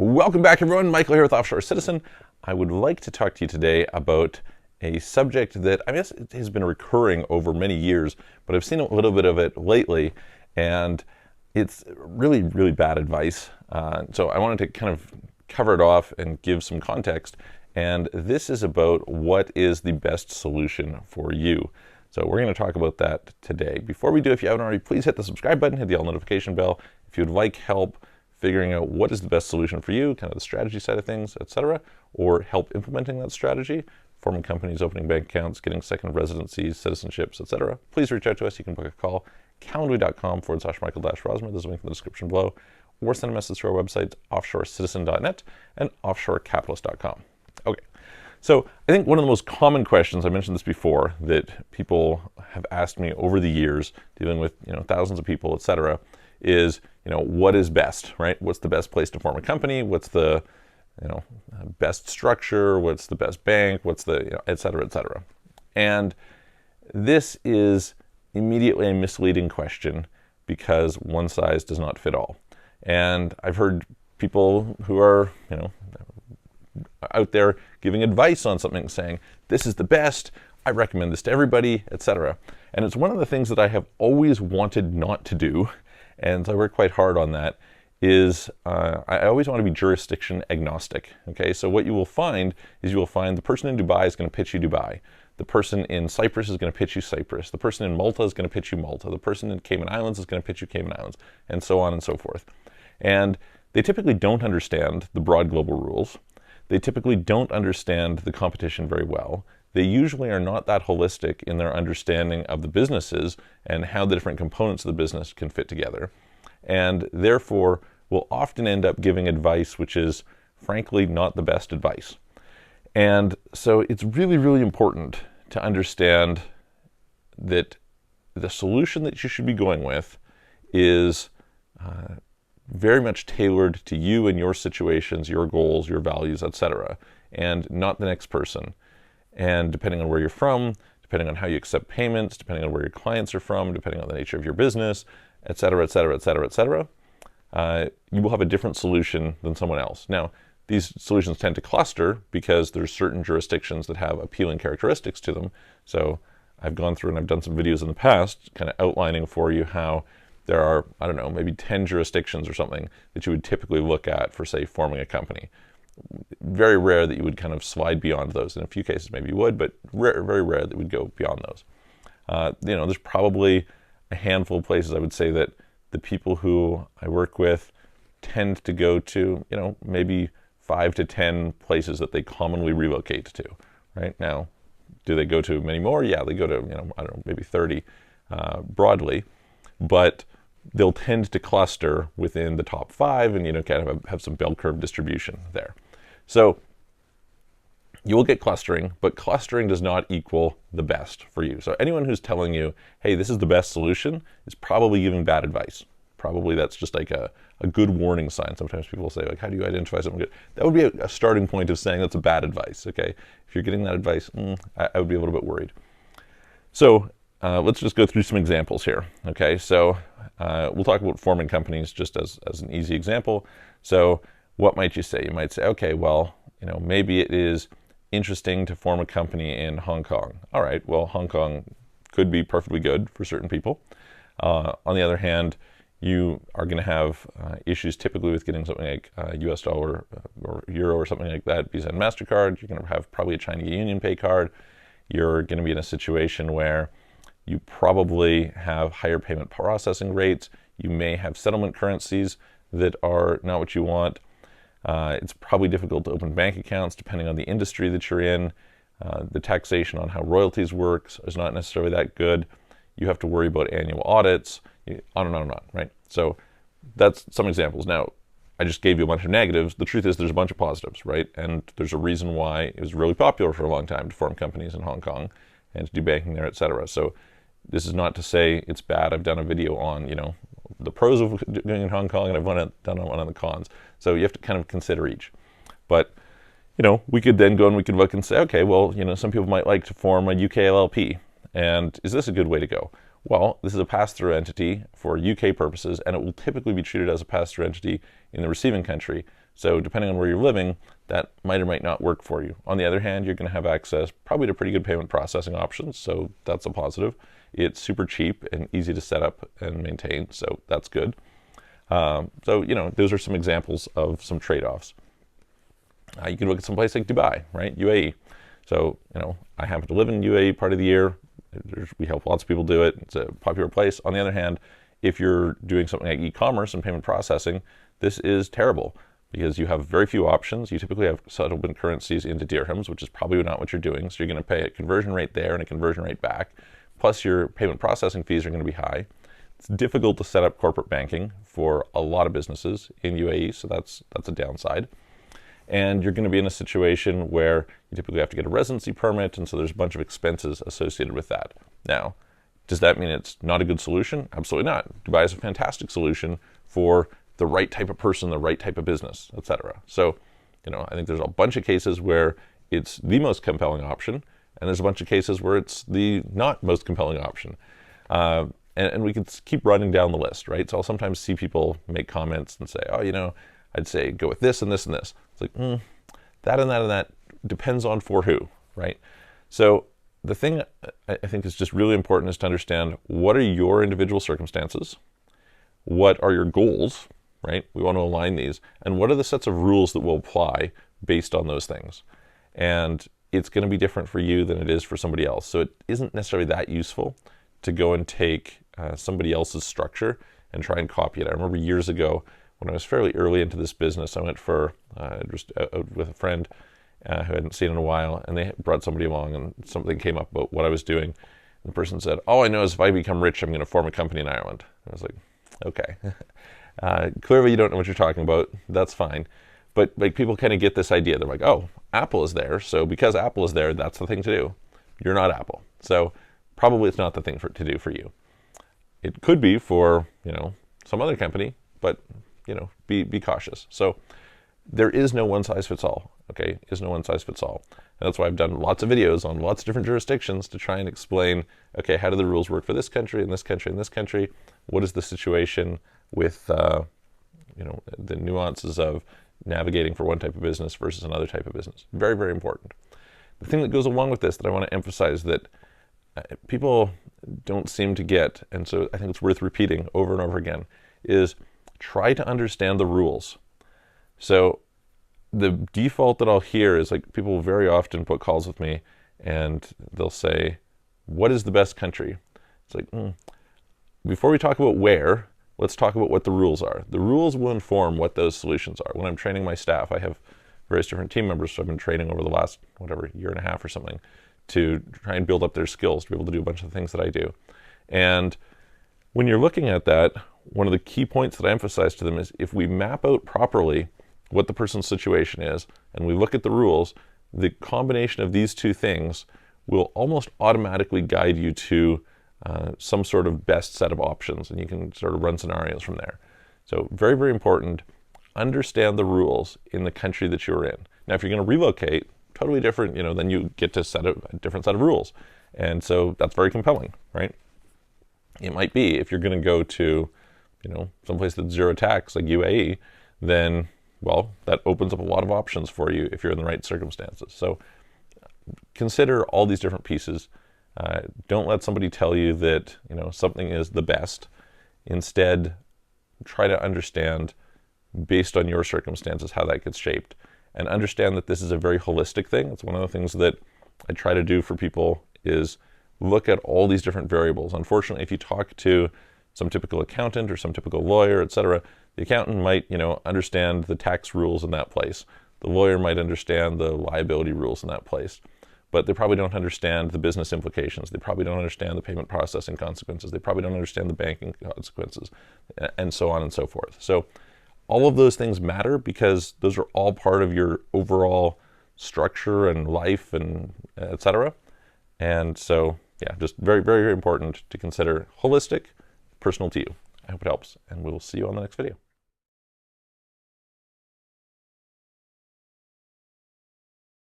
Welcome back, everyone. Michael here with Offshore Citizen. I would like to talk to you today about a subject that I guess it has been recurring over many years, but I've seen a little bit of it lately, and it's really, really bad advice. So I wanted to kind of cover it off and give some context, and this is about what is the best solution for you. So we're going to talk about that today. Before we do, if you haven't already, please hit the subscribe button, hit the all notification bell. If you'd like help figuring out what is the best solution for you, kind of the strategy side of things, etc., or help implementing that strategy, forming companies, opening bank accounts, getting second residencies, citizenships, etc., please reach out to us. You can book a call, calendly.com/Michael-Rosmer. There's a link in the description below, or send a message to our website, offshorecitizen.net and offshorecapitalist.com. Okay, so I think one of the most common questions, I mentioned this before, that people have asked me over the years, dealing with thousands of people, etc., is what is best, right? What's the best place to form a company? What's the best structure? What's the best bank? What's the et cetera, et cetera. And this is immediately a misleading question because one size does not fit all. And I've heard people who are out there giving advice on something saying, this is the best, I recommend this to everybody, etc. And it's one of the things that I have always wanted not to do, and so I work quite hard on that, is I always want to be jurisdiction agnostic. Okay, so what you will find is the person in Dubai is going to pitch you Dubai. The person in Cyprus is going to pitch you Cyprus. The person in Malta is going to pitch you Malta. The person in Cayman Islands is going to pitch you Cayman Islands, and so on and so forth. And they typically don't understand the broad global rules. They typically don't understand the competition very well. They usually are not that holistic in their understanding of the businesses and how the different components of the business can fit together. And therefore will often end up giving advice which is frankly not the best advice. And so it's really, really important to understand that the solution that you should be going with is very much tailored to you and your situations, your goals, your values, etc., and not the next person. And depending on where you're from, depending on how you accept payments, depending on where your clients are from, depending on the nature of your business, etc., etc., etc., etc., you will have a different solution than someone else. Now, these solutions tend to cluster because there's certain jurisdictions that have appealing characteristics to them. So I've gone through and I've done some videos in the past kind of outlining for you how there are, I don't know, maybe 10 jurisdictions or something that you would typically look at for, say, forming a company. Very rare that you would kind of slide beyond those. In a few cases, maybe you would, but very rare that you would go beyond those. There's probably a handful of places I would say that the people who I work with tend to go to, maybe 5 to 10 places that they commonly relocate to. Right now, do they go to many more? Yeah, they go to, I don't know, maybe 30 broadly, but they'll tend to cluster within the top 5 and kind of have some bell curve distribution there. So you will get clustering, but clustering does not equal the best for you. So anyone who's telling you, hey, this is the best solution, is probably giving bad advice. Probably that's just like a good warning sign. Sometimes people will say, like, how do you identify something good? That would be a starting point of saying that's a bad advice, okay? If you're getting that advice, I would be a little bit worried. So let's just go through some examples here, okay? So we'll talk about forming companies just as an easy example. So what might you say? You might say, okay, well, maybe it is interesting to form a company in Hong Kong. All right, well, Hong Kong could be perfectly good for certain people. On the other hand, you are going to have issues typically with getting something like US dollar or euro or something like that, Visa and MasterCard. You're going to have probably a Chinese Union Pay card. You're going to be in a situation where you probably have higher payment processing rates. You may have settlement currencies that are not what you want. It's probably difficult to open bank accounts depending on the industry that you're in. The taxation on how royalties works is not necessarily that good. You have to worry about annual audits, on and on and on, right? So that's some examples. Now, I just gave you a bunch of negatives. The truth is there's a bunch of positives, right? And there's a reason why it was really popular for a long time to form companies in Hong Kong and to do banking there, etc. So this is not to say it's bad. I've done a video on, the pros of doing in Hong Kong, and I've done one on the cons. So you have to kind of consider each. But, we could then go and we could look and say, okay, well, some people might like to form a UK LLP. And is this a good way to go? Well, this is a pass-through entity for UK purposes, and it will typically be treated as a pass-through entity in the receiving country. So depending on where you're living, that might or might not work for you. On the other hand, you're going to have access probably to pretty good payment processing options, so that's a positive. It's super cheap and easy to set up and maintain, so that's good. So, those are some examples of some trade-offs. You can look at some place like Dubai, right? UAE. So, I happen to live in UAE part of the year. We help lots of people do it. It's a popular place. On the other hand, if you're doing something like e-commerce and payment processing, this is terrible because you have very few options. You typically have settlement currencies into dirhams, which is probably not what you're doing. So you're going to pay a conversion rate there and a conversion rate back. Plus your payment processing fees are going to be high. It's difficult to set up corporate banking for a lot of businesses in UAE, so that's a downside. And you're going to be in a situation where you typically have to get a residency permit, and so there's a bunch of expenses associated with that. Now, does that mean it's not a good solution? Absolutely not. Dubai is a fantastic solution for the right type of person, the right type of business, etc. So, I think there's a bunch of cases where it's the most compelling option, and there's a bunch of cases where it's the not most compelling option. And we could keep running down the list, right? So I'll sometimes see people make comments and say, I'd say go with this and this and this. It's like, that and that and that depends on for who, right? So the thing I think is just really important is to understand what are your individual circumstances, what are your goals, right? We want to align these, and what are the sets of rules that will apply based on those things. And it's going to be different for you than it is for somebody else. So it isn't necessarily that useful to go and take somebody else's structure and try and copy it. I remember years ago when I was fairly early into this business, I went for just out with a friend who I hadn't seen in a while, and they brought somebody along, and something came up about what I was doing. And the person said, "All I know is if I become rich, I'm going to form a company in Ireland." I was like, okay. Clearly you don't know what you're talking about. That's fine. But like people kind of get this idea. They're like, oh, Apple is there, so because Apple is there, that's the thing to do. You're not Apple. So probably it's not the thing to do for you. It could be for, some other company, but, be cautious. So there is no one size fits all, okay? Is no one size fits all. And that's why I've done lots of videos on lots of different jurisdictions to try and explain, okay, how do the rules work for this country and this country and this country? What is the situation with, the nuances of navigating for one type of business versus another type of business? Very, very important. The thing that goes along with this that I want to emphasize that people don't seem to get, and so I think it's worth repeating over and over again, is try to understand the rules. So the default that I'll hear is like people very often put calls with me and they'll say, what is the best country? It's like, before we talk about where, let's talk about what the rules are. The rules will inform what those solutions are. When I'm training my staff, I have various different team members, so I've been training over the last, year and a half or something, to try and build up their skills to be able to do a bunch of the things that I do. And when you're looking at that, one of the key points that I emphasize to them is if we map out properly what the person's situation is, and we look at the rules, the combination of these two things will almost automatically guide you to some sort of best set of options, and you can sort of run scenarios from there. So very, very important, understand the rules in the country that you're in. Now, if you're going to relocate, totally different, then you get to set a different set of rules. And so that's very compelling, right? It might be if you're going to go to, someplace that's zero tax like UAE, then, well, that opens up a lot of options for you if you're in the right circumstances. So consider all these different pieces. Don't let somebody tell you that, something is the best. Instead, try to understand based on your circumstances how that gets shaped. And understand that this is a very holistic thing. It's one of the things that I try to do for people is look at all these different variables. Unfortunately, if you talk to some typical accountant or some typical lawyer, etc., the accountant might, understand the tax rules in that place. The lawyer might understand the liability rules in that place. But they probably don't understand the business implications. They probably don't understand the payment processing consequences. They probably don't understand the banking consequences, and so on and so forth. So all of those things matter because those are all part of your overall structure and life and etc. And so, yeah, just very, very important to consider holistic, personal to you. I hope it helps, and we'll see you on the next video.